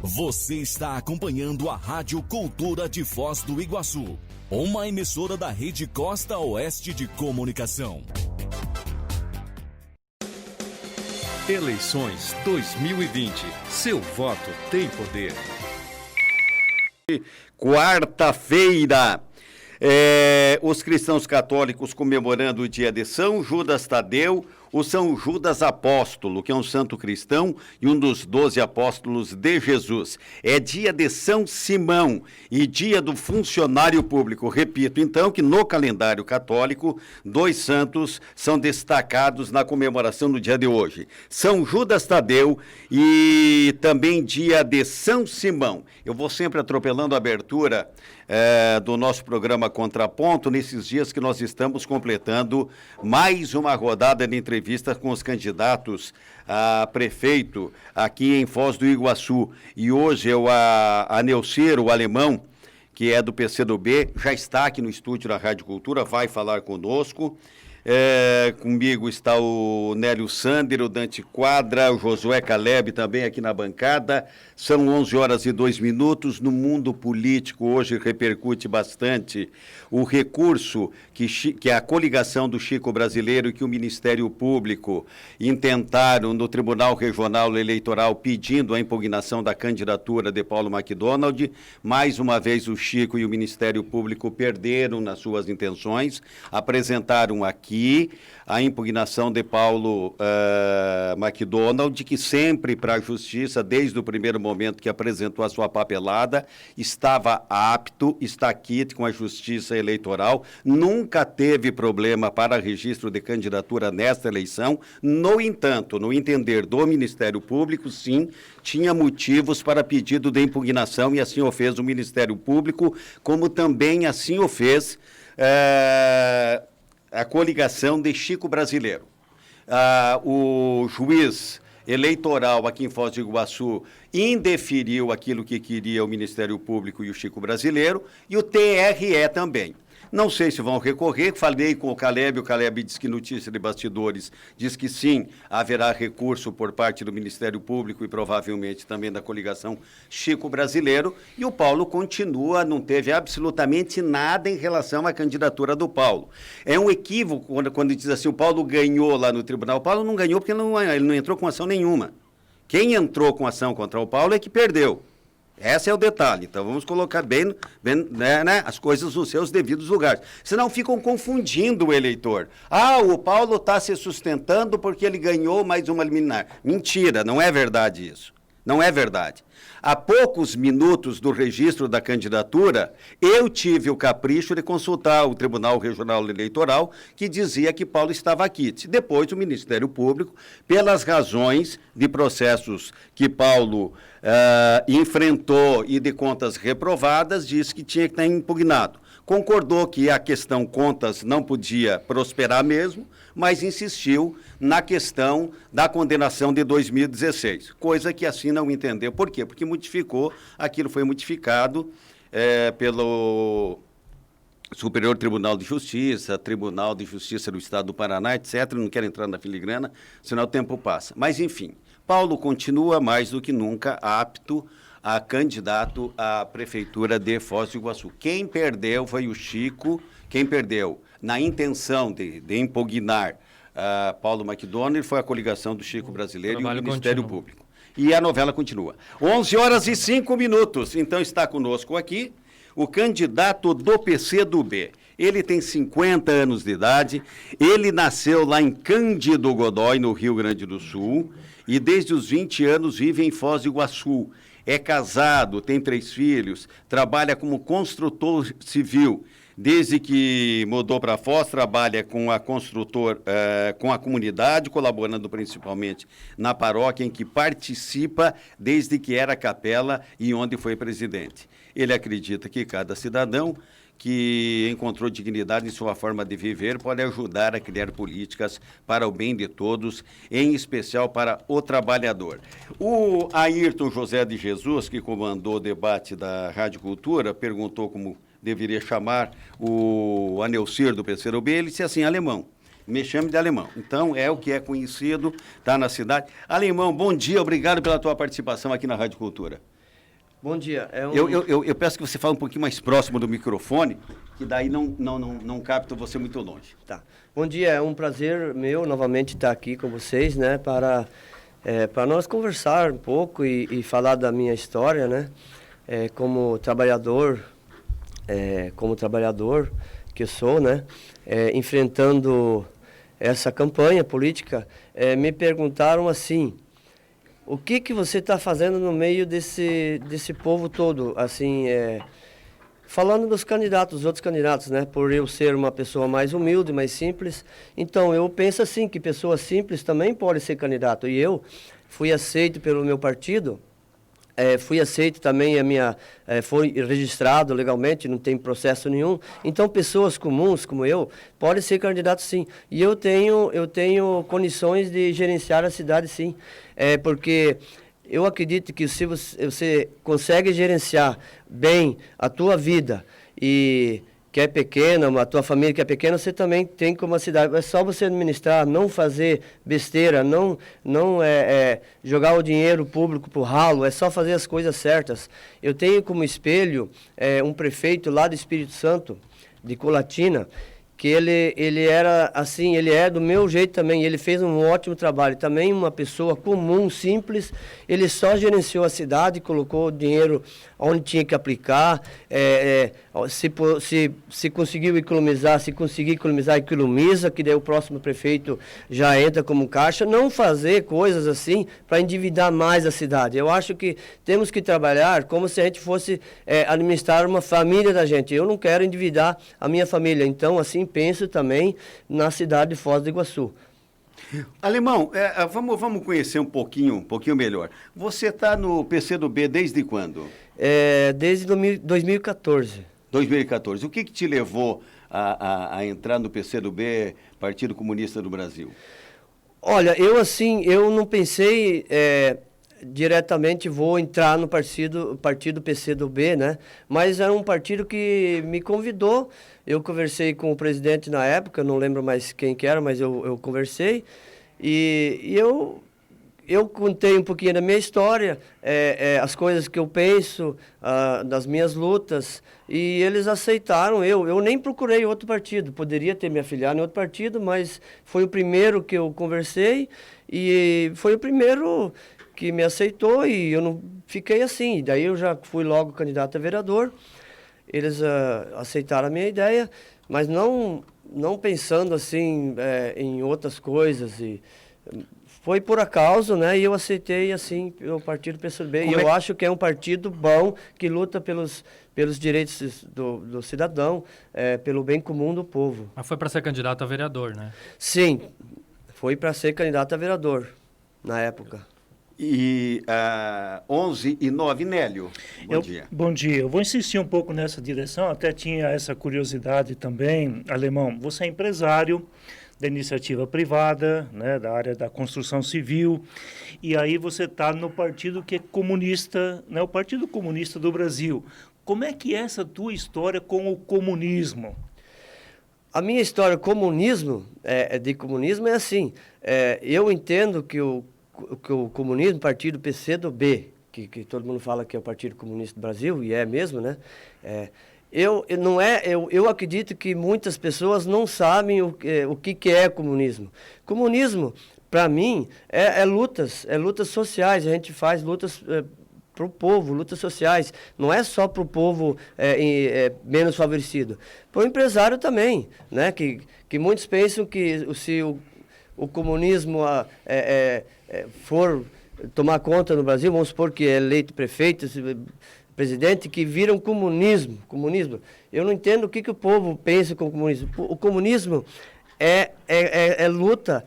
Você está acompanhando a Rádio Cultura de Foz do Iguaçu, uma emissora da Rede Costa Oeste de Comunicação. Eleições 2020. Seu voto tem poder. Quarta-feira, os cristãos católicos comemorando o dia de São Judas Tadeu, o São Judas Apóstolo, que é um santo cristão e um dos 12 apóstolos de Jesus. É dia de São Simão e dia do funcionário público. Repito, então, que no calendário católico, 2 santos são destacados na comemoração do dia de hoje. São Judas Tadeu e também dia de São Simão. Eu vou sempre atropelando a abertura do nosso programa Contraponto, nesses dias que nós estamos completando mais uma rodada de entrevistas com os candidatos a prefeito aqui em Foz do Iguaçu. E hoje a Neucer, o alemão, que é do PCdoB, já está aqui no estúdio da Rádio Cultura, vai falar conosco. Comigo está o Nélio Sander, o Dante Quadra, o Josué Caleb também aqui na bancada. São 11h02. No mundo político hoje repercute bastante o recurso que a coligação do Chico Brasileiro e que o Ministério Público intentaram no Tribunal Regional Eleitoral pedindo a impugnação da candidatura de Paulo McDonald. Mais uma vez o Chico e o Ministério Público perderam nas suas intenções, apresentaram aqui a impugnação de Paulo McDonald, que sempre para a justiça, desde o primeiro momento que apresentou a sua papelada, estava apto, está quite com a justiça eleitoral, nunca teve problema para registro de candidatura nesta eleição. No entanto, no entender do Ministério Público, sim, tinha motivos para pedido de impugnação e assim o fez o Ministério Público, como também assim o fez a coligação de Chico Brasileiro. O juiz eleitoral aqui em Foz do Iguaçu indeferiu aquilo que queria o Ministério Público e o Chico Brasileiro, e o TRE também. Não sei se vão recorrer, falei com o Caleb disse que notícia de bastidores, diz que sim, haverá recurso por parte do Ministério Público e provavelmente também da coligação Chico Brasileiro, e o Paulo continua, não teve absolutamente nada em relação à candidatura do Paulo. É um equívoco quando diz assim, o Paulo ganhou lá no tribunal. O Paulo não ganhou porque ele não entrou com ação nenhuma. Quem entrou com ação contra o Paulo é que perdeu. Esse é o detalhe. Então, vamos colocar bem as coisas nos seus devidos lugares. Senão ficam confundindo o eleitor. O Paulo está se sustentando porque ele ganhou mais uma liminar. Mentira, não é verdade isso. Não é verdade. Há poucos minutos do registro da candidatura, eu tive o capricho de consultar o Tribunal Regional Eleitoral, que dizia que Paulo estava quite. Depois, o Ministério Público, pelas razões de processos que Paulo enfrentou e de contas reprovadas, disse que tinha que estar impugnado. Concordou que a questão contas não podia prosperar mesmo, mas insistiu na questão da condenação de 2016, coisa que assim não entendeu. Por quê? Porque aquilo foi modificado pelo Superior Tribunal de Justiça, Tribunal de Justiça do Estado do Paraná, etc. Não quero entrar na filigrana, senão o tempo passa. Mas, enfim, Paulo continua mais do que nunca apto a candidato à Prefeitura de Foz do Iguaçu. Quem perdeu foi o Chico, quem perdeu na intenção de impugnar Paulo McDonald foi a coligação do Chico Brasileiro e o Ministério Público. E a novela continua. 11h05. Então está conosco aqui o candidato do PCdoB. Ele tem 50 anos de idade, ele nasceu lá em Cândido Godói, no Rio Grande do Sul, e desde os 20 anos vive em Foz do Iguaçu. É casado, tem 3 filhos, trabalha como construtor civil. Desde que mudou para Foz, trabalha com a com a comunidade, colaborando principalmente na paróquia em que participa desde que era capela e onde foi presidente. Ele acredita que cada cidadão que encontrou dignidade em sua forma de viver pode ajudar a criar políticas para o bem de todos, em especial para o trabalhador. O Ayrton José de Jesus, que comandou o debate da Rádio Cultura, perguntou como deveria chamar o Anelcir do PCdoB, ele disse assim, alemão. Me chame de Alemão. Então, é o que é conhecido, está na cidade. Alemão, bom dia, obrigado pela tua participação aqui na Rádio Cultura. Bom dia. Eu peço que você fale um pouquinho mais próximo do microfone, que daí não capto você muito longe. Tá. Bom dia, é um prazer meu novamente estar aqui com vocês, né, para nós conversar um pouco e falar da minha história, né, como trabalhador que eu sou, né, enfrentando essa campanha política. Me perguntaram assim: o que você está fazendo no meio desse povo todo, assim, falando dos candidatos, dos outros candidatos, né? Por eu ser uma pessoa mais humilde, mais simples. Então, eu penso assim, que pessoas simples também podem ser candidato. E eu fui aceito pelo meu partido, fui aceito também, foi registrado legalmente, não tem processo nenhum. Então, pessoas comuns como eu podem ser candidatos, sim. E eu tenho condições de gerenciar a cidade, sim. Porque eu acredito que se você consegue gerenciar bem a tua vida e que é pequena, a tua família que é pequena, você também tem como a cidade. É só você administrar, não fazer besteira, não jogar o dinheiro público pro ralo, é só fazer as coisas certas. Eu tenho como espelho um prefeito lá do Espírito Santo, de Colatina, que ele era assim, ele é do meu jeito também, ele fez um ótimo trabalho, também uma pessoa comum, simples, ele só gerenciou a cidade, colocou o dinheiro onde tinha que aplicar, se conseguiu economizar, economiza, que daí o próximo prefeito já entra como caixa, não fazer coisas assim para endividar mais a cidade. Eu acho que temos que trabalhar como se a gente fosse administrar uma família da gente. Eu não quero endividar a minha família, então assim penso também na cidade de Foz do Iguaçu. Alemão, vamos conhecer um pouquinho melhor. Você está no PCdoB desde quando? Desde 2014. 2014. O que te levou a entrar no PCdoB, Partido Comunista do Brasil? Olha, eu não pensei diretamente vou entrar no partido PCdoB, né? Mas era um partido que me convidou. Eu conversei com o presidente na época, não lembro mais quem que era, mas eu conversei. E eu contei um pouquinho da minha história, as coisas que eu penso, das minhas lutas, e eles aceitaram. Eu nem procurei outro partido, poderia ter me afiliado em outro partido, mas foi o primeiro que eu conversei e foi o primeiro que me aceitou e eu não fiquei assim. Daí eu já fui logo candidato a vereador, eles aceitaram a minha ideia, mas não pensando assim em outras coisas. E foi por acaso, né? E eu aceitei assim o partido PCdoB. E eu acho que é um partido bom que luta pelos direitos do cidadão, pelo bem comum do povo. Mas foi para ser candidato a vereador, né? Sim, foi para ser candidato a vereador na época. E 11 e 9, Nélio. Bom dia. Bom dia. Eu vou insistir um pouco nessa direção, até tinha essa curiosidade também, Alemão. Você é empresário da iniciativa privada, né, da área da construção civil, e aí você está no partido que é comunista, né, o Partido Comunista do Brasil. Como é que é essa tua história com o comunismo? A minha história de comunismo é assim. Eu entendo que o comunismo, partido PCdoB, que todo mundo fala que é o Partido Comunista do Brasil, e é mesmo, né? Eu acredito que muitas pessoas não sabem o que é comunismo. Comunismo, para mim, é lutas sociais. A gente faz lutas para o povo, lutas sociais. Não é só para o povo menos favorecido. Para o empresário também, né? Que muitos pensam que se o comunismo for tomar conta no Brasil, vamos supor que é eleito prefeito, presidente, que viram comunismo. Eu não entendo o que o povo pensa com o comunismo. O comunismo é luta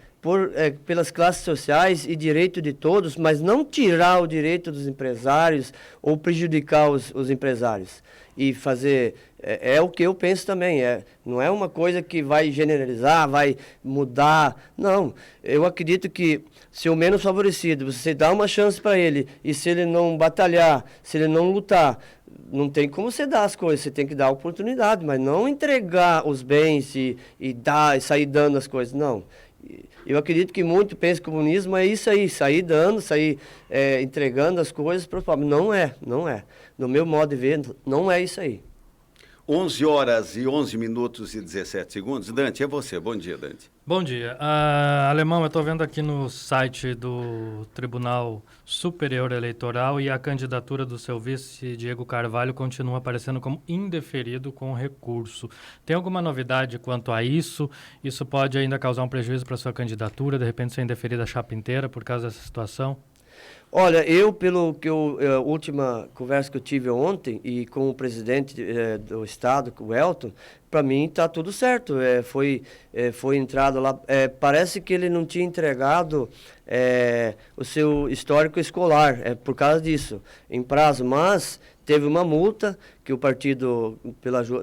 pelas classes sociais e direito de todos, mas não tirar o direito dos empresários ou prejudicar os empresários. E fazer... É o que eu penso também. Não é uma coisa que vai generalizar, vai mudar. Não. Eu acredito que se o menos favorecido, você dá uma chance para ele, e se ele não batalhar, se ele não lutar, não tem como você dar as coisas, você tem que dar a oportunidade, mas não entregar os bens e sair dando as coisas, não. Eu acredito que muito pensa que o comunismo é isso aí, sair dando, sair entregando as coisas para o povo. Não é. No meu modo de ver, não é isso aí. 11 horas e 11 minutos e 17 segundos. Dante, é você. Bom dia, Dante. Bom dia. Alemão, eu estou vendo aqui no site do Tribunal Superior Eleitoral e a candidatura do seu vice, Diego Carvalho, continua aparecendo como indeferido com recurso. Tem alguma novidade quanto a isso? Isso pode ainda causar um prejuízo para a sua candidatura? De repente ser indeferida a chapa inteira por causa dessa situação? Olha, pelo que a última conversa que eu tive ontem e com o presidente do estado, o Elton, para mim está tudo certo. Foi entrado lá. Parece que ele não tinha entregado o seu histórico escolar, por causa disso, em prazo, mas teve uma multa que o partido,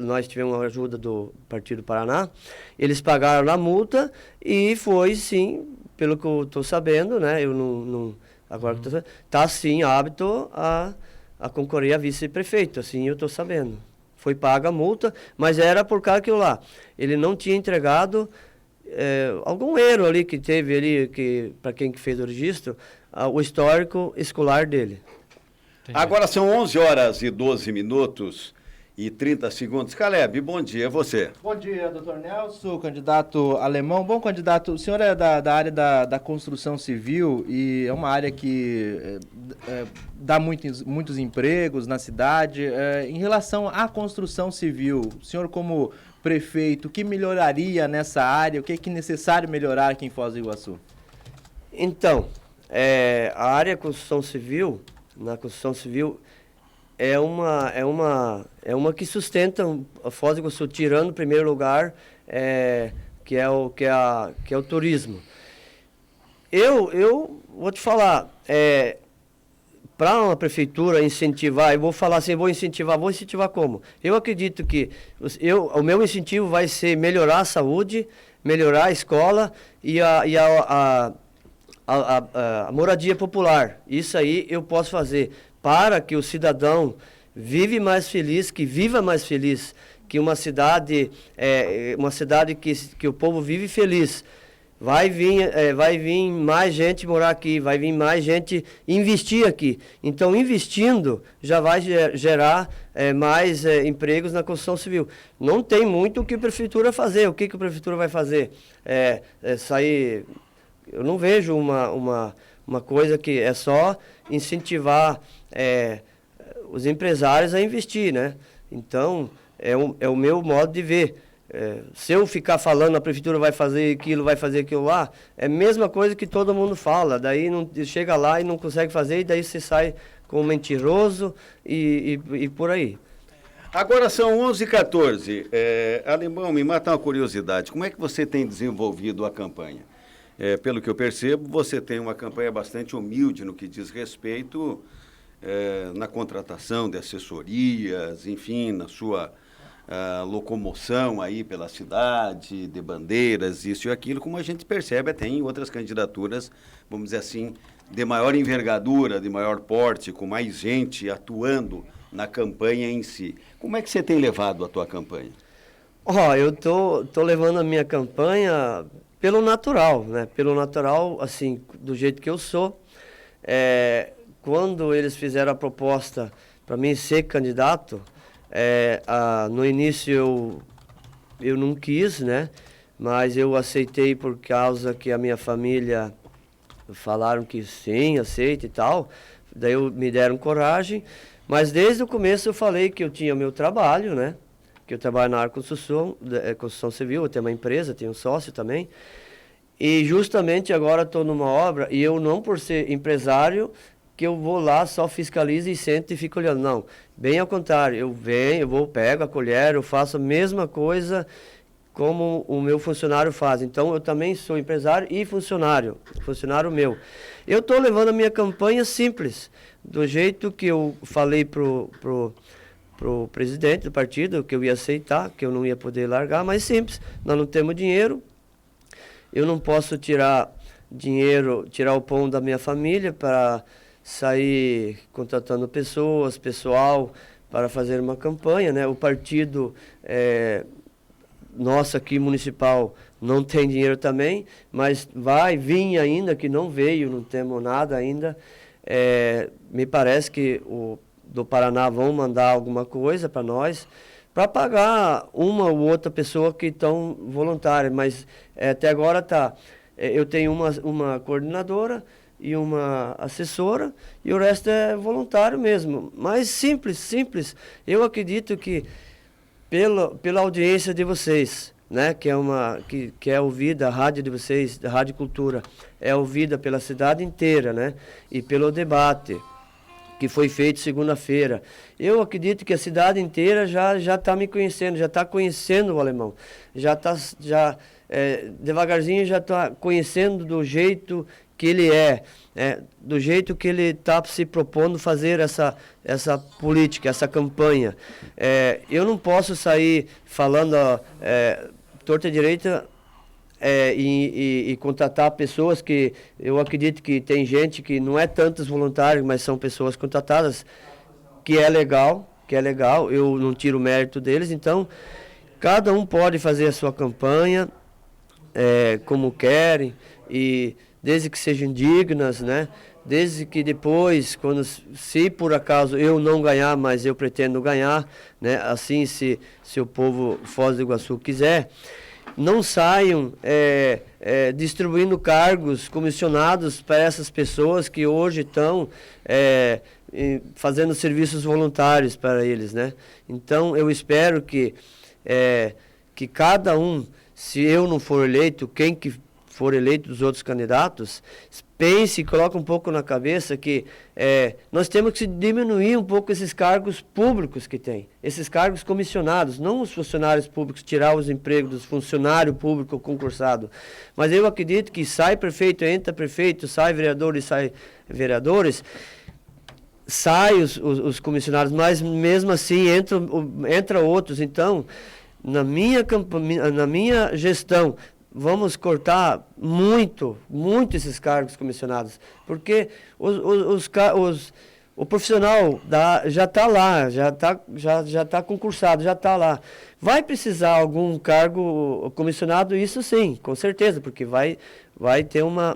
nós tivemos uma ajuda do Partido Paraná, eles pagaram a multa e foi sim, pelo que eu estou sabendo, né? Eu não agora está sim apto a concorrer a vice-prefeito, assim eu estou sabendo. Foi paga a multa, mas era por causa que lá ele não tinha entregado algum erro ali que teve ali, para quem que fez o registro, o histórico escolar dele. Entendi. Agora são 11 horas e 12 minutos e 30 segundos. Caleb, bom dia, é você. Bom dia, doutor Nelson, candidato alemão. Bom, candidato, o senhor é da área da construção civil e é uma área que dá muitos empregos na cidade. Em relação à construção civil, o senhor como prefeito, o que melhoraria nessa área? O que é necessário melhorar aqui em Foz do Iguaçu? Então, a área construção civil, na construção civil, é uma que sustenta a Foz do Iguaçu, tirando o primeiro lugar, que é o turismo. Eu vou te falar, para uma prefeitura incentivar, eu vou falar assim, vou incentivar como? Eu acredito que o meu incentivo vai ser melhorar a saúde, melhorar a escola e a moradia popular. Isso aí eu posso fazer para que o cidadão viva mais feliz, que uma cidade que o povo vive feliz. Vai vir mais gente morar aqui, vai vir mais gente investir aqui. Então, investindo, já vai gerar mais empregos na construção civil. Não tem muito o que a prefeitura fazer. O que a prefeitura vai fazer? Sair... Eu não vejo uma coisa que é só incentivar os empresários a investir, né? Então, é o meu modo de ver. Se eu ficar falando a prefeitura vai fazer aquilo lá, é a mesma coisa que todo mundo fala. Daí não chega lá e não consegue fazer, e daí você sai como mentiroso e por aí. Agora são 11h14. Alemão, me mata uma curiosidade. Como é que você tem desenvolvido a campanha? Pelo que eu percebo, você tem uma campanha bastante humilde no que diz respeito na contratação de assessorias, enfim, na sua locomoção aí pela cidade, de bandeiras, isso e aquilo, como a gente percebe até em outras candidaturas, vamos dizer assim, de maior envergadura, de maior porte, com mais gente atuando na campanha em si. Como é que você tem levado a tua campanha? Eu tô levando a minha campanha pelo natural, né? Pelo natural, assim, do jeito que eu sou. Quando eles fizeram a proposta para mim ser candidato, no início eu não quis, né? Mas eu aceitei por causa que a minha família falaram que sim, aceita e tal. Daí me deram coragem. Mas desde o começo eu falei que eu tinha meu trabalho, né? Que eu trabalho na área de construção civil, eu tenho uma empresa, tenho um sócio também. E justamente agora estou numa obra, e eu não, por ser empresário, que eu vou lá, só fiscalizo e sento e fico olhando. Não, bem ao contrário, eu venho, pego a colher, eu faço a mesma coisa como o meu funcionário faz. Então, eu também sou empresário e funcionário meu. Eu estou levando a minha campanha simples, do jeito que eu falei pro presidente do partido, que eu ia aceitar, que eu não ia poder largar, mas simples, nós não temos dinheiro, eu não posso tirar o pão da minha família para sair contratando pessoal, para fazer uma campanha, né? O partido nosso aqui municipal não tem dinheiro também, mas vai vir ainda, que não veio, não temos nada ainda. Me parece que do Paraná vão mandar alguma coisa para nós, para pagar uma ou outra pessoa que estão voluntárias, mas até agora eu tenho uma coordenadora e uma assessora, e o resto é voluntário mesmo. Mas simples. Eu acredito que pela audiência de vocês, né, que é ouvida, a rádio de vocês, da Rádio Cultura, é ouvida pela cidade inteira, né, e pelo debate que foi feito segunda-feira. Eu acredito que a cidade inteira já está me conhecendo, já está conhecendo o Alemão, devagarzinho já está conhecendo do jeito que ele do jeito que ele está se propondo fazer essa política, essa campanha. Eu não posso sair falando torta direita e contratar pessoas que eu acredito que tem gente que não é tantos voluntários, mas são pessoas contratadas, que é legal, eu não tiro o mérito deles. Então, cada um pode fazer a sua campanha como querem, e desde que sejam dignas, né? Desde que depois, se por acaso eu não ganhar, mas eu pretendo ganhar, né? Assim, se o povo Foz do Iguaçu quiser, não saiam distribuindo cargos comissionados para essas pessoas que hoje estão fazendo serviços voluntários para eles, né? Então, eu espero que cada um, se eu não for eleito, quem que for eleito dos outros candidatos, pense e coloque um pouco na cabeça que nós temos que diminuir um pouco esses cargos públicos que tem, esses cargos comissionados, não os funcionários públicos, tirar os empregos dos funcionários públicos concursados. Mas eu acredito que sai prefeito, entra prefeito, sai vereadores, sai os comissionados, mas mesmo assim entra outros. Então, na minha gestão, vamos cortar muito esses cargos comissionados, porque o profissional já está lá, já está concursado, já está lá. Vai precisar algum cargo comissionado, isso sim, com certeza, porque vai ter uma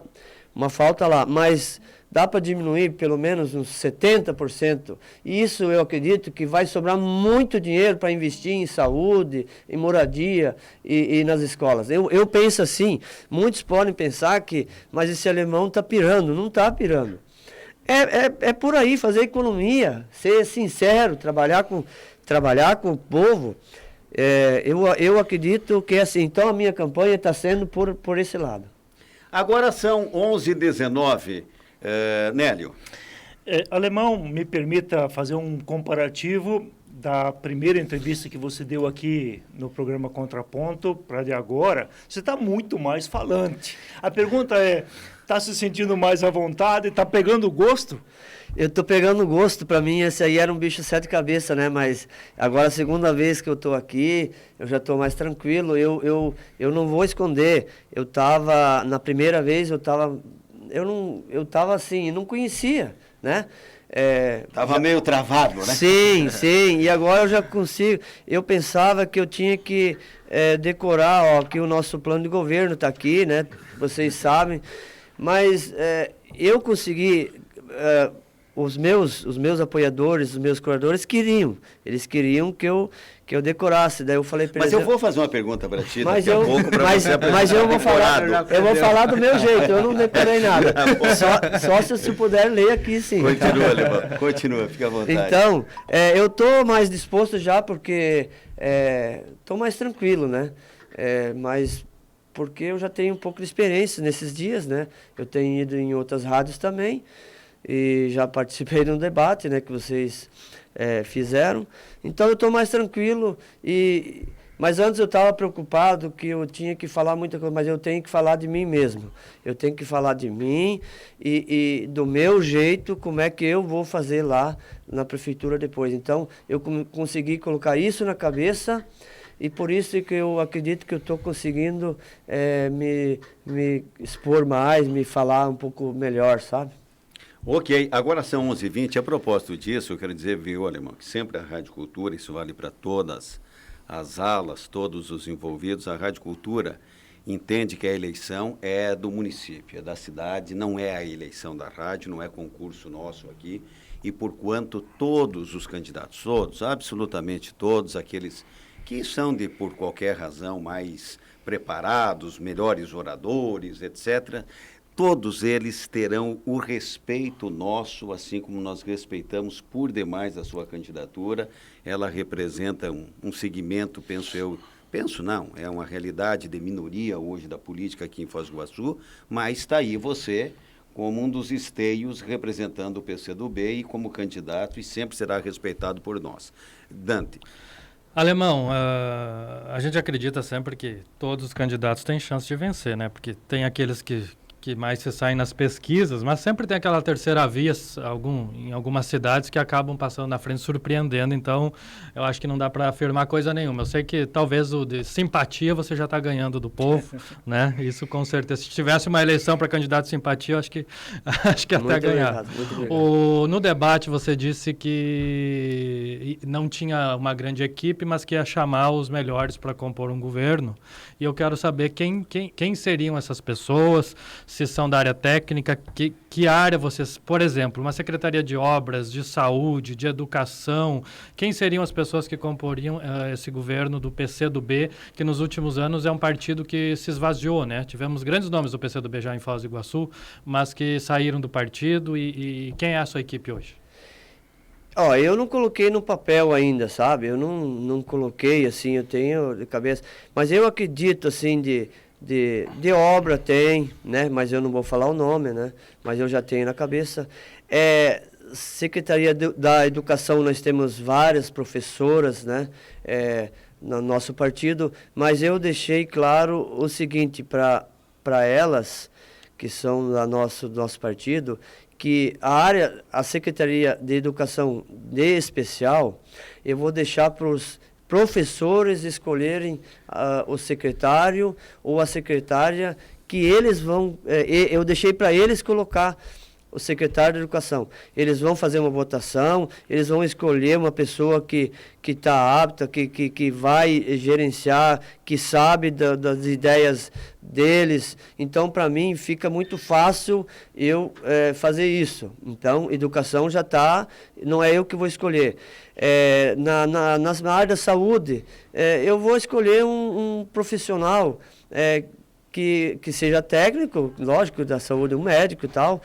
falta lá, mas dá para diminuir pelo menos uns 70%. E isso eu acredito que vai sobrar muito dinheiro para investir em saúde, em moradia e nas escolas. Eu penso assim, muitos podem pensar mas esse alemão está pirando. Não está pirando. É por aí, fazer economia, ser sincero, trabalhar com o povo. Eu acredito que assim, então a minha campanha está sendo por esse lado. Agora são 11h19. Nélio. Alemão, me permita fazer um comparativo da primeira entrevista que você deu aqui no programa Contraponto para de agora. Você está muito mais falante. A pergunta está se sentindo mais à vontade? Está pegando gosto? Eu estou pegando gosto. Para mim, esse aí era um bicho sete cabeças, né? Mas agora, a segunda vez que eu estou aqui, eu já estou mais tranquilo. Eu não vou esconder. Na primeira vez, eu estava assim, não conhecia, né? Estava meio travado, né? Sim, e agora eu já consigo. Eu pensava que eu tinha que decorar, que o nosso plano de governo está aqui, né? Vocês sabem, mas eu consegui. Os meus apoiadores, os meus curadores eles queriam que eu decorasse. Daí eu falei para eles. Mas eu vou fazer uma pergunta para ti mas daqui a pouco para você. Mas eu vou falar do meu jeito. Eu não decorei nada. Só se você puder ler aqui, sim. Continua, Alemão. Continua, fica à vontade. Então, eu estou mais disposto já porque estou mais tranquilo, né? Mas porque eu já tenho um pouco de experiência nesses dias, né? Eu tenho ido em outras rádios também. E já participei de um debate, né, que vocês fizeram. Então eu estou mais tranquilo. Mas antes eu estava preocupado que eu tinha que falar muita coisa, mas eu tenho que falar de mim mesmo. Eu tenho que falar de mim e do meu jeito, como é que eu vou fazer lá na prefeitura depois. Então eu consegui colocar isso na cabeça e por isso que eu acredito que eu estou conseguindo me expor mais, me falar um pouco melhor, sabe? Ok, agora são 11h20. A propósito disso, eu quero dizer, viu, Alemão, que sempre a Rádio Cultura, isso vale para todas as alas, todos os envolvidos, a Rádio Cultura, entende que a eleição é do município, é da cidade, não é a eleição da rádio, não é concurso nosso aqui, e porquanto todos os candidatos, todos, absolutamente todos, aqueles que são por qualquer razão mais preparados, melhores oradores, etc., todos eles terão o respeito nosso, assim como nós respeitamos por demais a sua candidatura. Ela representa um segmento, é uma realidade de minoria hoje da política aqui em Foz do Iguaçu, mas está aí você como um dos esteios representando o PCdoB e como candidato, e sempre será respeitado por nós. Dante. Alemão, a gente acredita sempre que todos os candidatos têm chance de vencer, né? Porque tem aqueles que mais se saem nas pesquisas, mas sempre tem aquela terceira via em algumas cidades que acabam passando na frente, surpreendendo. Então, eu acho que não dá para afirmar coisa nenhuma. Eu sei que talvez o de simpatia você já está ganhando do povo, né? Isso com certeza. Se tivesse uma eleição para candidato de simpatia, eu acho que até ganhar. No debate você disse que não tinha uma grande equipe, mas que ia chamar os melhores para compor um governo. E eu quero saber quem seriam essas pessoas, se são da área técnica, que área vocês, por exemplo, uma secretaria de obras, de saúde, de educação, quem seriam as pessoas que comporiam esse governo do PCdoB, que nos últimos anos é um partido que se esvaziou, né? Tivemos grandes nomes do PCdoB já em Foz do Iguaçu, mas que saíram do partido, e quem é a sua equipe hoje? Eu não coloquei no papel ainda, sabe? Eu não coloquei, assim, eu tenho de cabeça, mas eu acredito, assim, de obra tem, né? Mas eu não vou falar o nome, né? Mas eu já tenho na cabeça. Secretaria da Educação, nós temos várias professoras, né? No nosso partido, mas eu deixei claro o seguinte para elas, que são do nosso partido, que a Secretaria de Educação de especial, eu vou deixar para os professores escolherem o secretário ou a secretária que eles vão... eu deixei para eles colocar o secretário de Educação. Eles vão fazer uma votação, eles vão escolher uma pessoa que está apta, que vai gerenciar, que sabe das ideias deles. Então, para mim, fica muito fácil eu fazer isso. Então, educação já está, não é eu que vou escolher. Na área da saúde, eu vou escolher um profissional que seja técnico, lógico, da saúde, um médico e tal,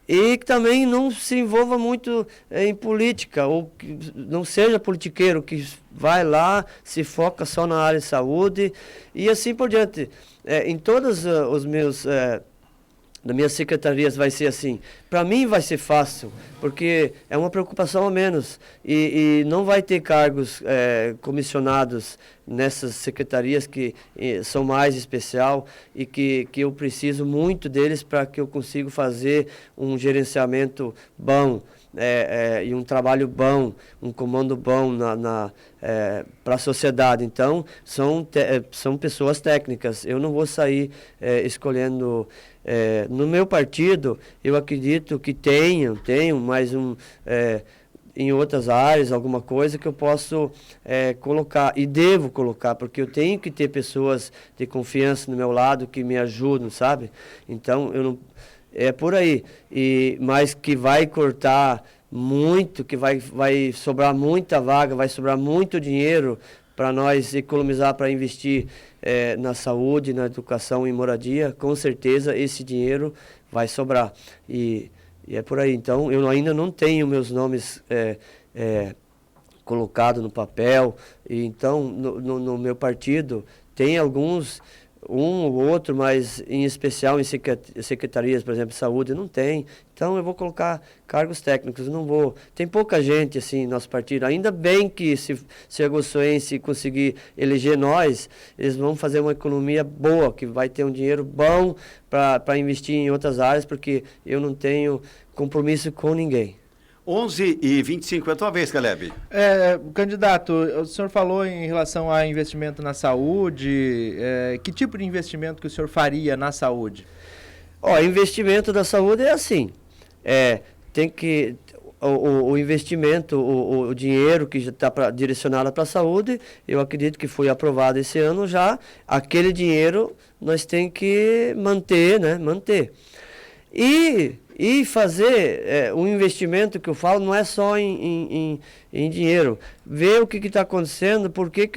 e que também não se envolva muito em política, ou que não seja politiqueiro, que vai lá, se foca só na área de saúde, e assim por diante. Em todas das minhas secretarias vai ser assim. Para mim vai ser fácil, porque é uma preocupação a menos, e não vai ter cargos comissionados nessas secretarias que são mais especial e que eu preciso muito deles para que eu consiga fazer um gerenciamento bom e um trabalho bom, um comando bom para a sociedade. Então, são pessoas técnicas. Eu não vou sair escolhendo... no meu partido, eu acredito que tenho mais em outras áreas, alguma coisa que eu posso colocar, e devo colocar, porque eu tenho que ter pessoas de confiança no meu lado que me ajudam, sabe? Então, eu não... É por aí, mas que vai cortar muito, que vai sobrar muita vaga, vai sobrar muito dinheiro para nós economizar, para investir na saúde, na educação e moradia. Com certeza esse dinheiro vai sobrar, e é por aí. Então, eu ainda não tenho meus nomes colocados no papel, e então no meu partido tem alguns... um ou outro, mas em especial em secretarias, por exemplo, de saúde, não tem. Então, eu vou colocar cargos técnicos, não vou... Tem pouca gente, assim, no nosso partido. Ainda bem que se a Goçoense conseguir eleger nós, eles vão fazer uma economia boa, que vai ter um dinheiro bom para investir em outras áreas, porque eu não tenho compromisso com ninguém. 11h25, é a tua vez, Caleb. Candidato, o senhor falou em relação a investimento na saúde. Que tipo de investimento que o senhor faria na saúde? Investimento da saúde é assim. o investimento, o dinheiro que já está direcionado para a saúde, eu acredito que foi aprovado esse ano já, aquele dinheiro nós temos que manter, né? Manter. E fazer um investimento que eu falo não é só em dinheiro. Ver o que está acontecendo, por que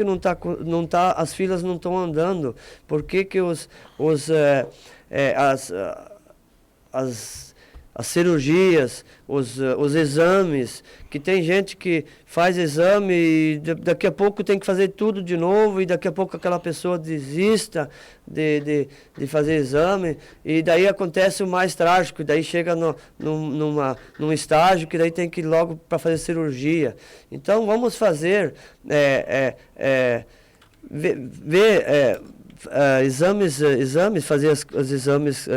as filas não estão andando, por que as cirurgias, os exames, que tem gente que faz exame e daqui a pouco tem que fazer tudo de novo e daqui a pouco aquela pessoa desista de fazer exame e daí acontece o mais trágico, daí chega num estágio que daí tem que ir logo para fazer cirurgia. Então vamos fazer, exames, fazer os exames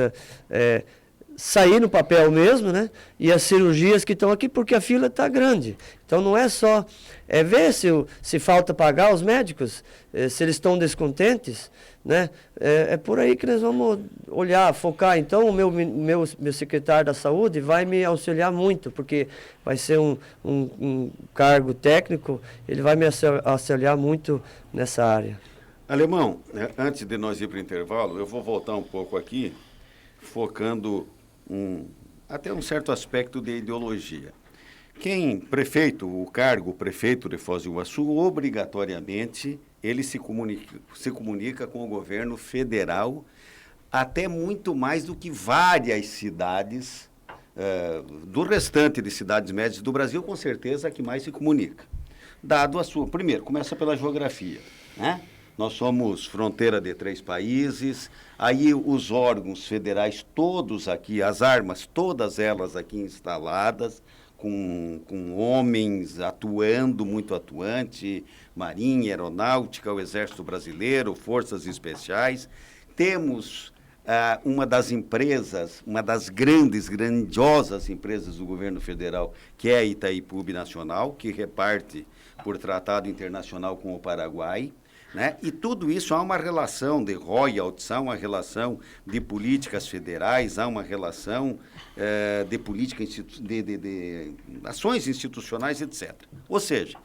sair no papel mesmo, né? E as cirurgias que estão aqui, porque a fila está grande. Então não é só ver se falta pagar os médicos, se eles estão descontentes, né? É por aí que nós vamos olhar, focar. Então o meu secretário da saúde vai me auxiliar muito, porque vai ser um cargo técnico, ele vai me auxiliar muito nessa área. Alemão, antes de nós ir para o intervalo, eu vou voltar um pouco aqui, focando até um certo aspecto de ideologia. O cargo prefeito de Foz do Iguaçu, obrigatoriamente, ele se comunica com o governo federal, até muito mais do que várias cidades, do restante de cidades médias do Brasil, com certeza a que mais se comunica. Dado a sua... Primeiro, começa pela geografia, né? Nós somos fronteira de 3 países, aí os órgãos federais todos aqui, as armas, todas elas aqui instaladas, com homens atuando, muito atuante, Marinha, Aeronáutica, o Exército Brasileiro, Forças Especiais. Temos uma das empresas, uma das grandiosas empresas do governo federal, que é a Itaipu Binacional, que reparte por tratado internacional com o Paraguai. Né? E tudo isso há uma relação de royalties, há uma relação de políticas federais, há uma relação de política, de ações institucionais, etc. Ou seja,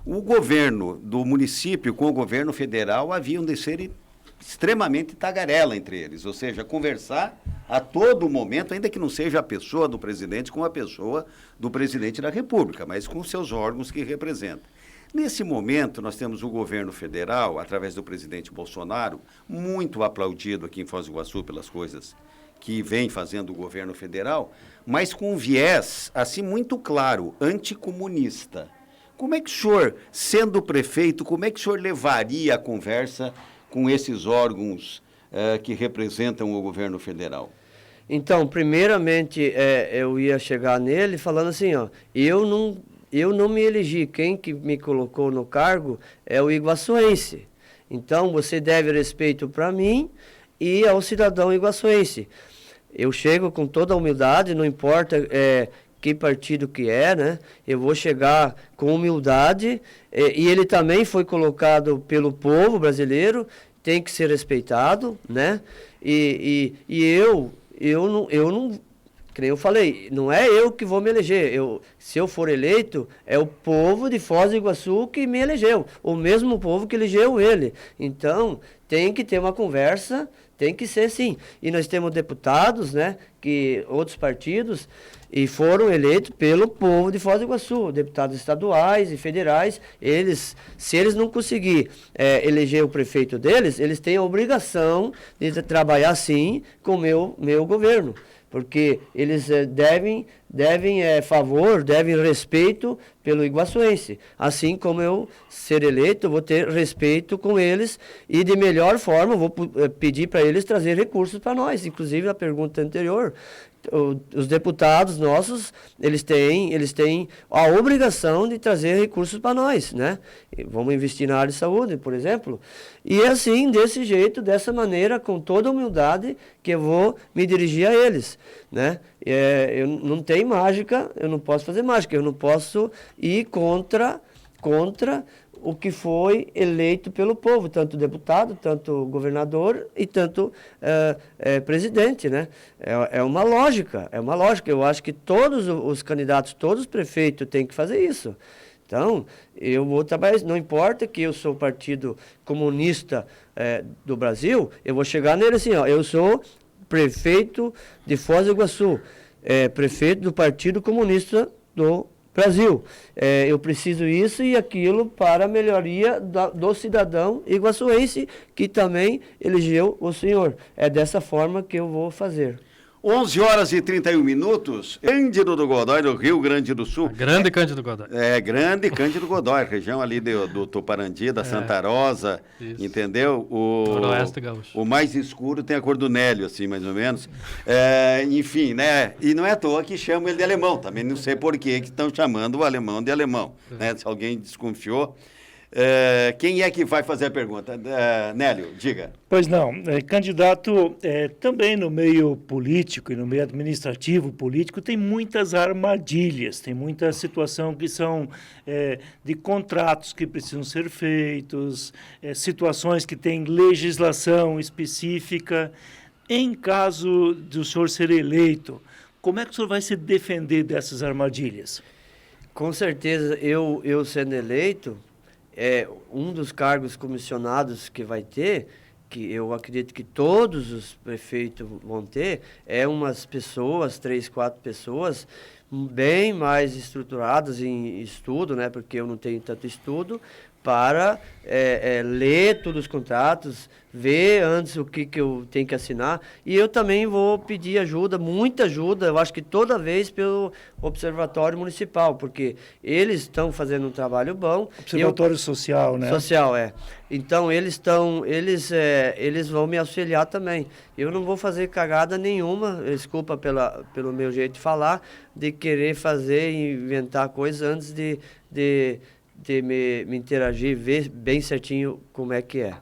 o governo do município com o governo federal haviam de ser extremamente tagarela entre eles, ou seja, conversar a todo momento, ainda que não seja a pessoa do presidente com a pessoa do presidente da República, mas com seus órgãos que representam. Nesse momento, nós temos o governo federal, através do presidente Bolsonaro, muito aplaudido aqui em Foz do Iguaçu pelas coisas que vem fazendo o governo federal, mas com um viés, assim, muito claro, anticomunista. Como é que o senhor, sendo prefeito, como é que o senhor levaria a conversa com esses órgãos que representam o governo federal? Então, primeiramente, eu ia chegar nele falando assim, ó, eu não me elegi, quem que me colocou no cargo é o iguaçuense. Então, você deve respeito para mim e ao cidadão iguaçuense. Eu chego com toda a humildade, não importa que partido que é, né? Eu vou chegar com humildade e ele também foi colocado pelo povo brasileiro, tem que ser respeitado, né? E eu não... Que nem eu falei, não é eu que vou me eleger. Se eu for eleito, é o povo de Foz do Iguaçu que me elegeu. O mesmo povo que elegeu ele. Então, tem que ter uma conversa, tem que ser sim. E nós temos deputados, né, outros partidos, e foram eleitos pelo povo de Foz do Iguaçu. Deputados estaduais e federais, se eles não conseguirem eleger o prefeito deles, eles têm a obrigação de trabalhar sim com o meu governo. Porque eles devem respeito pelo iguaçuense. Assim como eu ser eleito, vou ter respeito com eles e de melhor forma vou pedir para eles trazer recursos para nós. Inclusive, na pergunta anterior, os deputados nossos, eles têm a obrigação de trazer recursos para nós, né? Vamos investir na área de saúde, por exemplo. E assim, desse jeito, dessa maneira, com toda a humildade, que eu vou me dirigir a eles, né? Eu não tenho mágica, eu não posso fazer mágica, eu não posso ir contra o que foi eleito pelo povo, tanto deputado, tanto governador e tanto presidente, né? É uma lógica, Eu acho que todos os candidatos, todos os prefeitos têm que fazer isso. Então, eu vou trabalhar, não importa que eu sou o Partido Comunista do Brasil, eu vou chegar nele assim, ó, eu sou prefeito de Foz do Iguaçu, prefeito do Partido Comunista do Brasil. Eu preciso isso e aquilo para a melhoria do cidadão iguaçuense que também elegeu o senhor. É dessa forma que eu vou fazer. 11 horas e 31 minutos, Cândido do Godói, do Rio Grande do Sul. Grande Cândido Godói. Grande Cândido Godói, região ali do Tuparandi, da Santa Rosa, isso. Entendeu? Noroeste gaúcho. O mais escuro tem a cor do Nélio, assim, mais ou menos. Enfim, né? E não é à toa que chamam ele de alemão, também não sei por que estão chamando o alemão de alemão, né? Se alguém desconfiou. Quem é que vai fazer a pergunta? Nélio, diga. Pois não, candidato, também no meio político e no meio administrativo político tem muitas armadilhas, tem muita situação que são de contratos que precisam ser feitos, situações que têm legislação específica. Em caso do senhor ser eleito, como é que o senhor vai se defender dessas armadilhas? Com certeza, eu sendo eleito, um dos cargos comissionados que vai ter, que eu acredito que todos os prefeitos vão ter, umas pessoas, 3, 4 pessoas, bem mais estruturadas em estudo, né? Porque eu não tenho tanto estudo, para ler todos os contratos, ver antes o que eu tenho que assinar. E eu também vou pedir ajuda, muita ajuda, eu acho que toda vez pelo Observatório Municipal, porque eles estão fazendo um trabalho bom. Observatório Social, né? Social, Então, eles vão me auxiliar também. Eu não vou fazer cagada nenhuma, desculpa pelo meu jeito de falar, de querer fazer e inventar coisas antes de me interagir, ver bem certinho como é que é.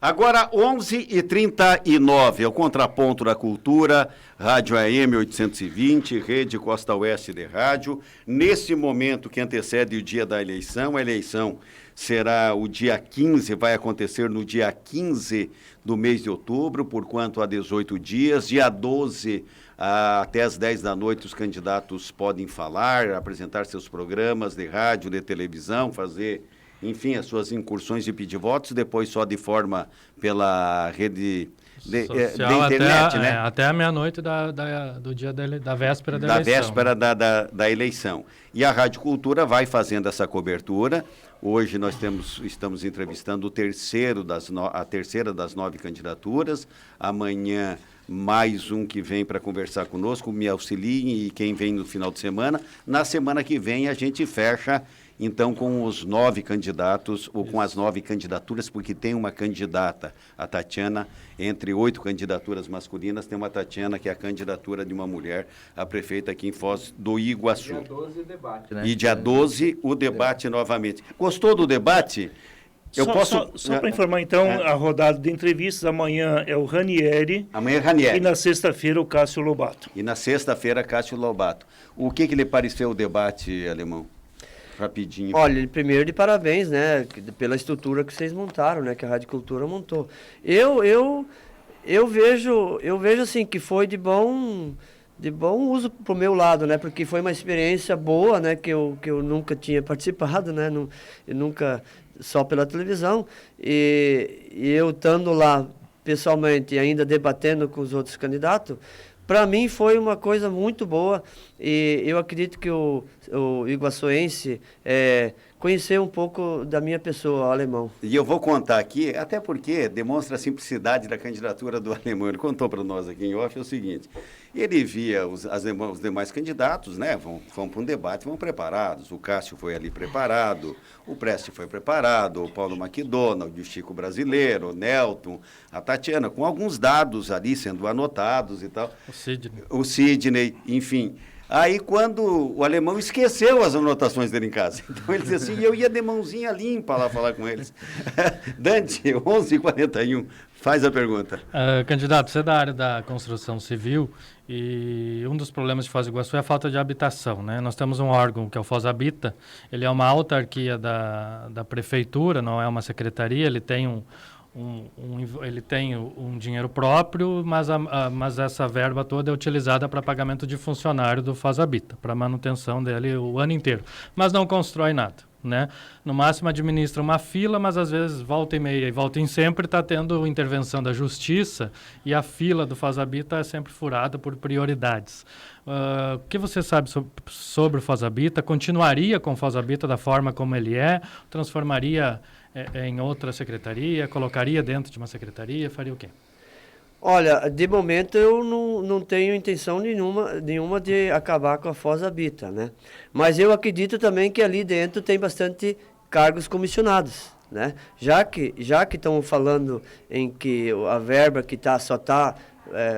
Agora, 11h39, é o Contraponto da Cultura, Rádio AM 820, Rede Costa Oeste de Rádio. Nesse momento que antecede o dia da eleição, a eleição será o dia 15, vai acontecer no dia 15 do mês de outubro, por quanto há 18 dias. Dia 12, até às 10 da noite, os candidatos podem falar, apresentar seus programas de rádio, de televisão, fazer, enfim, as suas incursões de pedir votos, depois só de forma pela rede de internet, né? Até a meia-noite do dia da véspera da eleição. Da véspera da eleição. E a Rádio Cultura vai fazendo essa cobertura. Hoje nós estamos entrevistando a terceira das 9 candidaturas. Amanhã, mais um que vem para conversar conosco, me auxiliem, e quem vem no final de semana. Na semana que vem a gente fecha, então, com os 9 candidatos, ou com as 9 candidaturas, porque tem uma candidata, a Tatiana, entre 8 candidaturas masculinas, tem uma Tatiana, que é a candidatura de uma mulher, a prefeita aqui em Foz do Iguaçu. Dia 12 o debate, né? E dia 12 o debate novamente. Gostou do debate? Só para informar, então, a rodada de entrevistas, amanhã é o Ranieri. Amanhã é Ranieri. E na sexta-feira o Cássio Lobato. Cássio Lobato. O que lhe pareceu o debate, Alemão? Rapidinho. Olha, primeiro de parabéns, né, pela estrutura que vocês montaram, né, que a Rádio Cultura montou. Eu vejo assim que foi de bom uso pro meu lado, né, porque foi uma experiência boa, né, que eu nunca tinha participado, né, eu nunca, só pela televisão, e eu estando lá pessoalmente e ainda debatendo com os outros candidatos, para mim foi uma coisa muito boa, e eu acredito que o iguaçuense conheceu um pouco da minha pessoa, o Alemão. E eu vou contar aqui, até porque demonstra a simplicidade da candidatura do Alemão. Ele contou para nós aqui em off o seguinte: ele via os demais candidatos, né, vão para um debate, vão preparados. O Cássio foi ali preparado, o Preste foi preparado, o Paulo McDonald, o Chico Brasileiro, o Nelton, a Tatiana, com alguns dados ali sendo anotados e tal. O Sidney, enfim. Aí, quando o alemão esqueceu as anotações dele em casa. Então, ele disse assim, eu ia de mãozinha limpa lá falar com eles. Dante, 11h41, faz a pergunta. Candidato, você é da área da construção civil e um dos problemas de Foz do Iguaçu é a falta de habitação, né? Nós temos um órgão que é o Foz Habita, ele é uma autarquia da prefeitura, não é uma secretaria, ele tem ele tem um dinheiro próprio, mas essa verba toda é utilizada para pagamento de funcionário do Foz Habita, para manutenção dele o ano inteiro, mas não constrói nada, né? No máximo administra uma fila, mas às vezes volta e meia e volta em sempre está tendo intervenção da justiça e a fila do Foz Habita é sempre furada por prioridades. O que você sabe sobre o Foz Habita? Continuaria com o Foz Habita da forma como ele é? Transformaria em outra secretaria? Colocaria dentro de uma secretaria? Faria o quê? Olha, de momento eu não tenho intenção nenhuma de acabar com a Foz Habita, né? Mas eu acredito também que ali dentro tem bastante cargos comissionados, né? Já que estão falando em que a verba que só está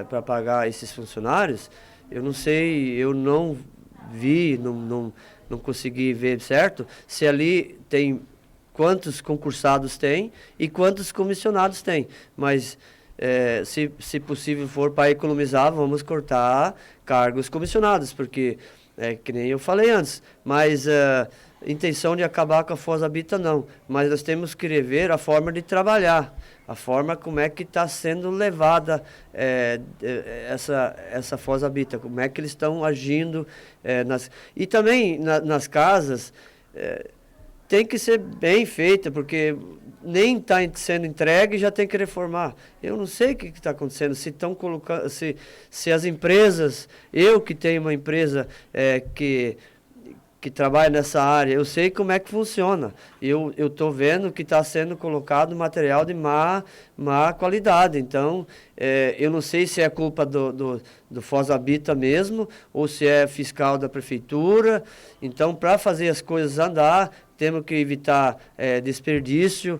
para pagar esses funcionários, eu não sei, eu não vi, não consegui ver certo se ali tem quantos concursados tem e quantos comissionados tem, mas se possível for para economizar, vamos cortar cargos comissionados, porque que nem eu falei antes, mas intenção de acabar com a Foz Habita não, mas nós temos que rever a forma de trabalhar, a forma como é que está sendo levada essa Foz Habita, como é que eles estão agindo e também nas casas. Tem que ser bem feita, porque nem está sendo entregue e já tem que reformar. Eu não sei o que está acontecendo, se estão colocando, se as empresas, eu que tenho uma empresa que trabalha nessa área, eu sei como é que funciona. Eu estou vendo que está sendo colocado material de má qualidade. Então, eu não sei se é culpa do Foz Habita mesmo, ou se é fiscal da prefeitura. Então, para fazer as coisas andar, temos que evitar desperdício,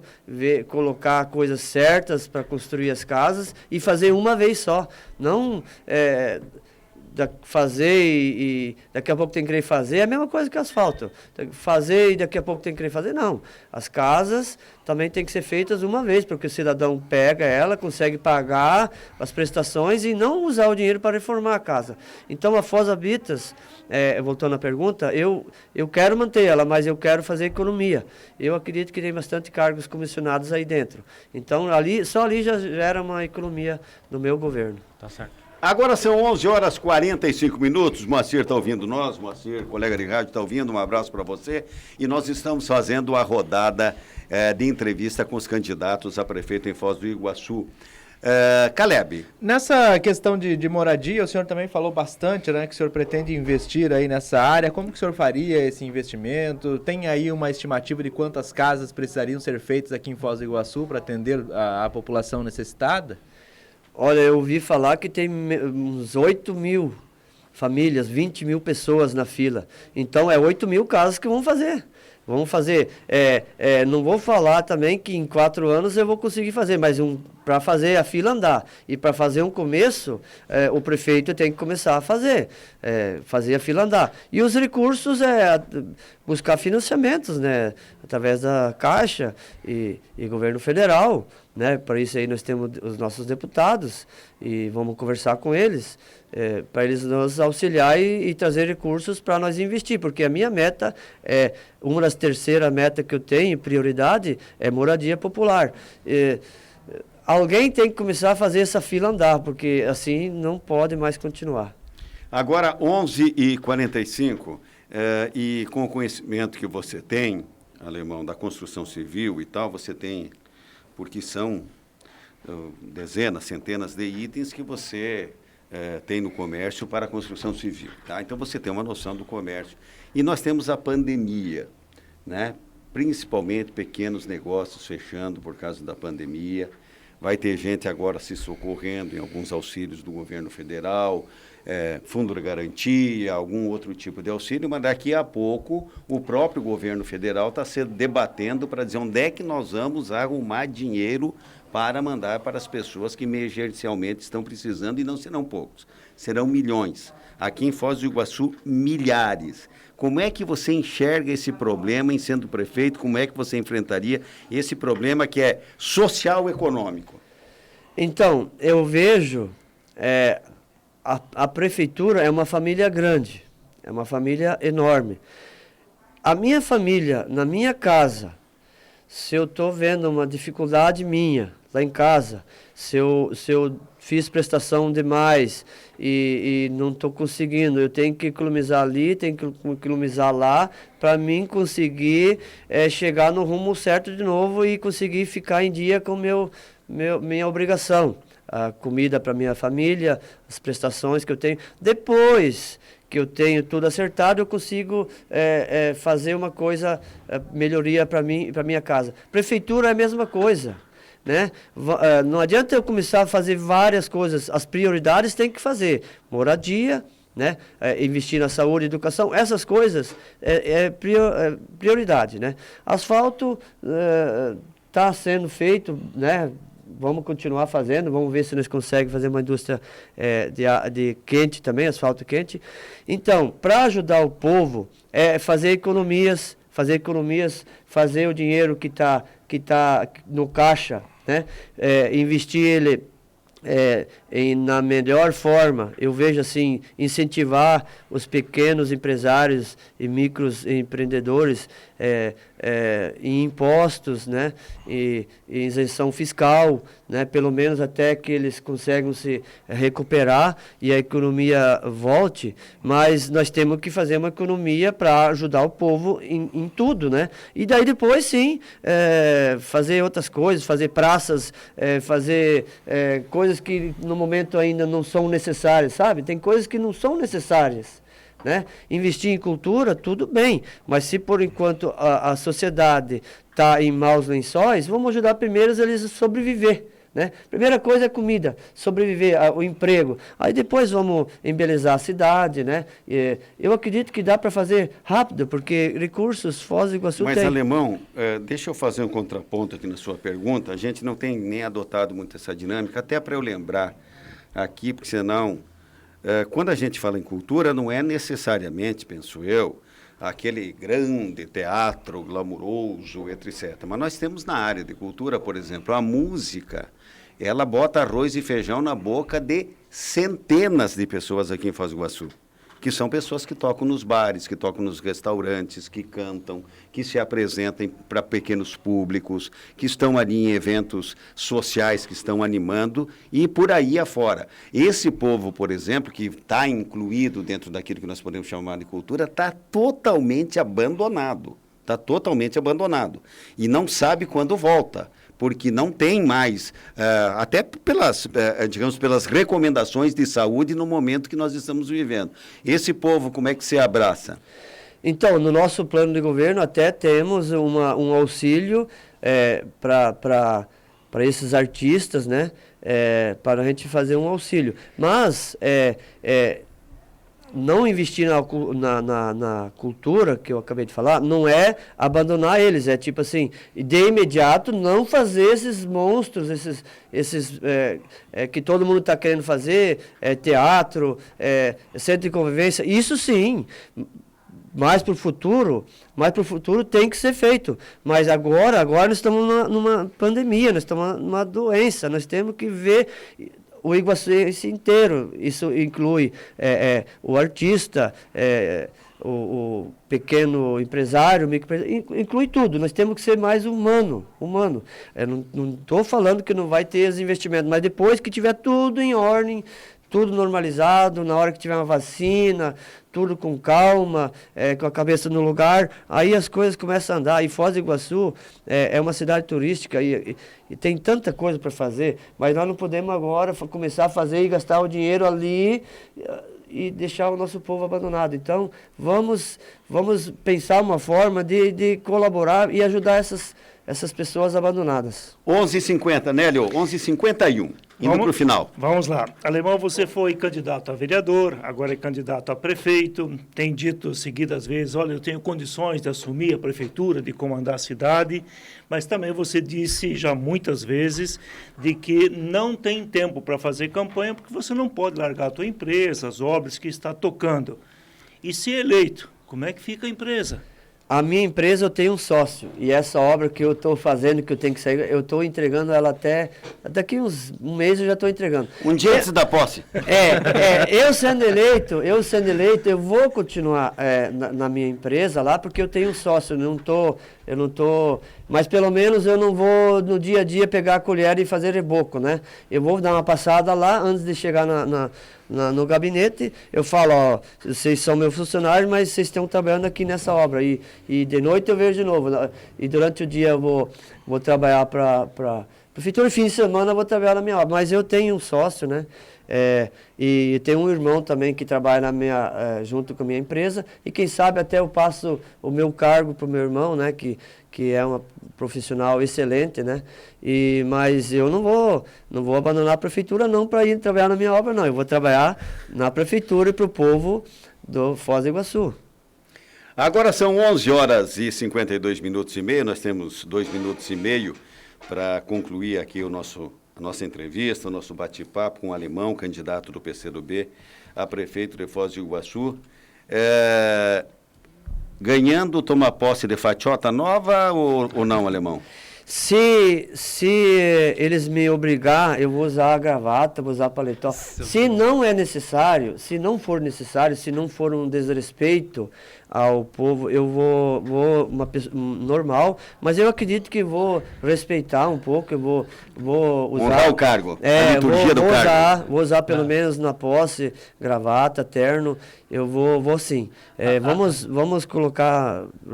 colocar coisas certas para construir as casas e fazer uma vez só. Não fazer e daqui a pouco tem que querer fazer, é a mesma coisa que asfalto. Fazer e daqui a pouco tem que querer fazer, não. As casas também tem que ser feitas uma vez, porque o cidadão pega ela, consegue pagar as prestações e não usar o dinheiro para reformar a casa. Então, a Foz Habitas, voltando à pergunta, eu quero manter ela, mas eu quero fazer economia. Eu acredito que tem bastante cargos comissionados aí dentro. Então, só ali já gera uma economia no meu governo. Tá certo. Agora são 11h45. Moacir está ouvindo nós, Moacir, colega de rádio, está ouvindo, um abraço para você. E nós estamos fazendo a rodada de entrevista com os candidatos a prefeito em Foz do Iguaçu. Caleb. Nessa questão de moradia, o senhor também falou bastante, né, que o senhor pretende investir aí nessa área. Como que o senhor faria esse investimento? Tem aí uma estimativa de quantas casas precisariam ser feitas aqui em Foz do Iguaçu para atender a população necessitada? Olha, eu ouvi falar que tem uns 8 mil famílias, 20 mil pessoas na fila. Então, 8 mil casas que vão fazer. Vamos fazer. Não vou falar também que em 4 anos eu vou conseguir fazer, mas para fazer a fila andar e para fazer um começo, o prefeito tem que começar a fazer a fila andar. E os recursos buscar financiamentos, né, através da Caixa e governo federal. Né? Para isso aí nós temos os nossos deputados e vamos conversar com eles, para eles nos auxiliar e trazer recursos para nós investir, porque a minha meta, uma das terceiras metas que eu tenho, prioridade, é moradia popular. Alguém tem que começar a fazer essa fila andar, porque assim não pode mais continuar. Agora, 11h45, e com o conhecimento que você tem, Alemão, da construção civil e tal, você tem... porque são dezenas, centenas de itens que você tem no comércio para a construção civil. Tá? Então, você tem uma noção do comércio. E nós temos a pandemia, né? Principalmente pequenos negócios fechando por causa da pandemia. Vai ter gente agora se socorrendo em alguns auxílios do governo federal. fundo de garantia, algum outro tipo de auxílio, mas daqui a pouco o próprio governo federal está se debatendo para dizer onde é que nós vamos arrumar dinheiro para mandar para as pessoas que emergencialmente estão precisando, e não serão poucos, serão milhões. Aqui em Foz do Iguaçu, milhares. Como é que você enxerga esse problema em sendo prefeito? Como é que você enfrentaria esse problema que é social-econômico? Então, eu vejo, a prefeitura é uma família grande, é uma família enorme. A minha família, na minha casa, se eu estou vendo uma dificuldade minha lá em casa, se eu fiz prestação demais e não estou conseguindo, eu tenho que economizar ali, tenho que economizar lá, para mim conseguir chegar no rumo certo de novo e conseguir ficar em dia com minha obrigação. A comida para minha família, as prestações que eu tenho. Depois que eu tenho tudo acertado, eu consigo fazer uma coisa, melhoria para mim, para minha casa. Prefeitura é a mesma coisa, né? Não adianta eu começar a fazer várias coisas, as prioridades tem que fazer. Moradia, né? Investir na saúde, educação, essas coisas prioridade, né? Asfalto está sendo feito, né? Vamos continuar fazendo, vamos ver se nós conseguimos fazer uma indústria de quente também, asfalto quente. Então, para ajudar o povo, fazer economias, fazer o dinheiro que tá no caixa, né? Investir ele na melhor forma. Eu vejo assim, incentivar os pequenos empresários e micros empreendedores em impostos, né? E isenção fiscal, né? Pelo menos até que eles consigam se recuperar e a economia volte, mas nós temos que fazer uma economia para ajudar o povo em tudo, né? E daí depois sim, fazer outras coisas, fazer praças, fazer coisas que no momento ainda não são necessárias, sabe? Tem coisas que não são necessárias, né? Investir em cultura, tudo bem, mas se por enquanto a sociedade está em maus lençóis, vamos ajudar primeiro eles a sobreviver, né? Primeira coisa é comida, sobreviver, o emprego. Aí depois vamos embelezar a cidade, né? Eu acredito que dá para fazer rápido, porque recursos Foz do Iguaçu tem. Mas, Alemão, deixa eu fazer um contraponto aqui na sua pergunta. A gente não tem nem adotado muito essa dinâmica, até para eu lembrar aqui, porque senão, quando a gente fala em cultura, não é necessariamente, penso eu, aquele grande teatro glamuroso, etc. Mas nós temos na área de cultura, por exemplo, a música, ela bota arroz e feijão na boca de centenas de pessoas aqui em Foz do Iguaçu, que são pessoas que tocam nos bares, que tocam nos restaurantes, que cantam, que se apresentam para pequenos públicos, que estão ali em eventos sociais, que estão animando, e por aí afora. Esse povo, por exemplo, que está incluído dentro daquilo que nós podemos chamar de cultura, está totalmente abandonado. Está totalmente abandonado. E não sabe quando volta, porque não tem mais, até digamos, pelas recomendações de saúde no momento que nós estamos vivendo. Esse povo, como é que se abraça? Então, no nosso plano de governo até temos um auxílio para esses artistas, né? Para a gente fazer um auxílio. Mas não investir na cultura, que eu acabei de falar, não é abandonar eles, é tipo assim, de imediato não fazer esses monstros, esses que todo mundo está querendo fazer, teatro, centro de convivência, isso sim, mais para o futuro tem que ser feito, mas agora nós estamos numa pandemia, nós estamos numa doença, nós temos que ver o iguaçuense inteiro. Isso inclui o artista, o pequeno empresário, inclui tudo. Nós temos que ser mais humano. Não estou falando que não vai ter os investimentos, mas depois que tiver tudo em ordem, tudo normalizado, na hora que tiver uma vacina, tudo com calma, com a cabeça no lugar, aí as coisas começam a andar. E Foz do Iguaçu é uma cidade turística e tem tanta coisa para fazer, mas nós não podemos agora começar a fazer e gastar o dinheiro ali e deixar o nosso povo abandonado. Então, vamos pensar uma forma de colaborar e ajudar essas pessoas abandonadas. 11h50, Nélio, 11h51, indo para o final. Vamos lá. Alemão, você foi candidato a vereador, agora é candidato a prefeito, tem dito seguidas vezes, olha, eu tenho condições de assumir a prefeitura, de comandar a cidade, mas também você disse já muitas vezes de que não tem tempo para fazer campanha porque você não pode largar a tua empresa, as obras que está tocando. E se eleito, como é que fica a empresa? A minha empresa eu tenho um sócio, e essa obra que eu estou fazendo, que eu tenho que sair, eu estou entregando ela até daqui um mês eu já estou entregando. Um dia antes da posse. Eu sendo eleito, eu vou continuar na minha empresa lá, porque eu tenho um sócio, eu não tô, mas pelo menos eu não vou no dia a dia pegar a colher e fazer reboco, né? Eu vou dar uma passada lá antes de chegar no gabinete, eu falo, ó, vocês são meus funcionários, mas vocês estão trabalhando aqui nessa obra, e de noite eu vejo de novo, e durante o dia eu vou trabalhar para prefeitura, fim de semana eu vou trabalhar na minha obra, mas eu tenho um sócio, né? E tenho um irmão também que trabalha junto com a minha empresa, e quem sabe até eu passo o meu cargo para o meu irmão, né, que é uma profissional excelente, né, mas eu não vou abandonar a prefeitura não para ir trabalhar na minha obra, não, eu vou trabalhar na prefeitura e para o povo do Foz do Iguaçu. Agora são 11h52 minutos e meio, nós temos 2 minutos e meio para concluir aqui a nossa entrevista, o nosso bate-papo com o Alemão, candidato do PCdoB a prefeito de Foz do Iguaçu. Ganhando, toma posse de fatiota nova ou não, Alemão? Se eles me obrigar, eu vou usar a gravata, vou usar paletó. Se não é necessário, se não for necessário, se não for um desrespeito ao povo, eu vou normal, mas eu acredito que vou respeitar um pouco, eu vou usar... Honrar o cargo, a liturgia do cargo. Vou usar pelo menos na posse, gravata, terno, eu vou sim. Vamos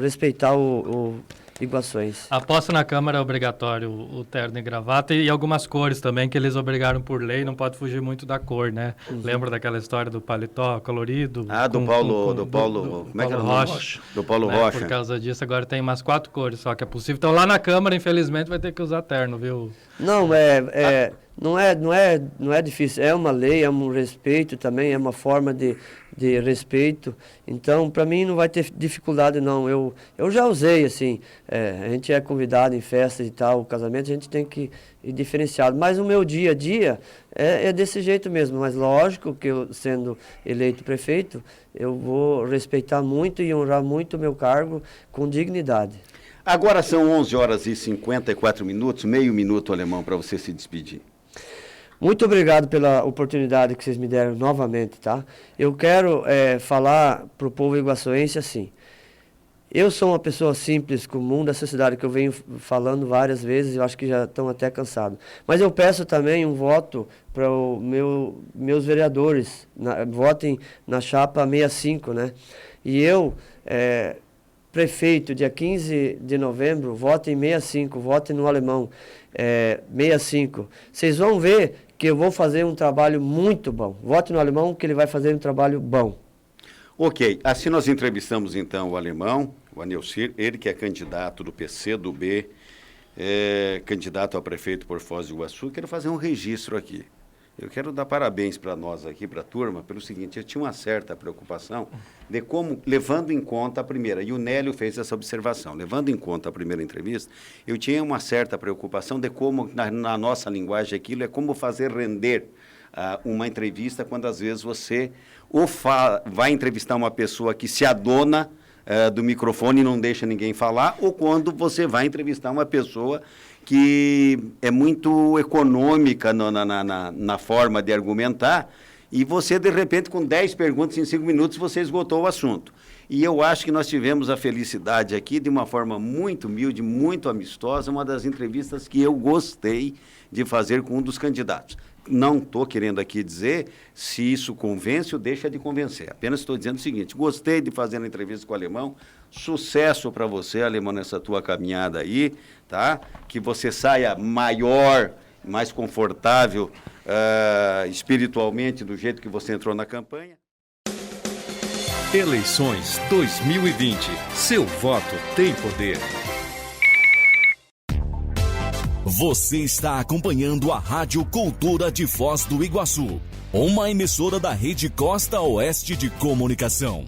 respeitar o iguaçuense. A posse na Câmara é obrigatório, o terno e gravata, e algumas cores também, que eles obrigaram por lei, não pode fugir muito da cor, né? Lembra daquela história do paletó colorido? Do Paulo, como é que era o nome? Rocha. Do Paulo né? Rocha. Por causa disso, agora tem umas 4 cores só que é possível. Então lá na Câmara, infelizmente, vai ter que usar terno, viu? Não, não é difícil, é uma lei, é um respeito também, é uma forma de respeito, então para mim não vai ter dificuldade não, eu já usei assim, a gente é convidado em festas e tal, casamento, a gente tem que ir diferenciado, mas o meu dia a dia é desse jeito mesmo, mas lógico que eu sendo eleito prefeito, eu vou respeitar muito e honrar muito o meu cargo com dignidade. Agora são 11h54, meio minuto, Alemão, para você se despedir. Muito obrigado pela oportunidade que vocês me deram novamente, tá? Eu quero falar para o povo iguaçuense assim. Eu sou uma pessoa simples, comum dessa cidade, que eu venho falando várias vezes, eu acho que já estão até cansados. Mas eu peço também um voto para os meus vereadores, votem na chapa 65, né? E eu... prefeito, dia 15 de novembro, votem 65, votem no Alemão, 65. Vocês vão ver que eu vou fazer um trabalho muito bom. Vote no Alemão que ele vai fazer um trabalho bom. Ok, assim nós entrevistamos então o Alemão, o Anelcir, ele que é candidato do PCdoB, candidato a prefeito por Foz do Iguaçu. Quero fazer um registro aqui. Eu quero dar parabéns para nós aqui, para a turma, pelo seguinte, eu tinha uma certa preocupação de como, levando em conta a primeira, e o Nélio fez essa observação, levando em conta a primeira entrevista, eu tinha uma certa preocupação de como, na nossa linguagem, aquilo é como fazer render uma entrevista quando, às vezes, você vai entrevistar uma pessoa que se adona do microfone e não deixa ninguém falar, ou quando você vai entrevistar uma pessoa que é muito econômica na forma de argumentar, e você, de repente, com 10 perguntas em 5 minutos, você esgotou o assunto. E eu acho que nós tivemos a felicidade aqui, de uma forma muito humilde, muito amistosa, uma das entrevistas que eu gostei de fazer com um dos candidatos. Não estou querendo aqui dizer se isso convence ou deixa de convencer. Apenas estou dizendo o seguinte, gostei de fazer a entrevista com o Alemão, sucesso para você, Alemão, nessa tua caminhada aí, tá? Que você saia maior, mais confortável espiritualmente do jeito que você entrou na campanha. Eleições 2020. Seu voto tem poder. Você está acompanhando a Rádio Cultura de Foz do Iguaçu, uma emissora da Rede Costa Oeste de Comunicação.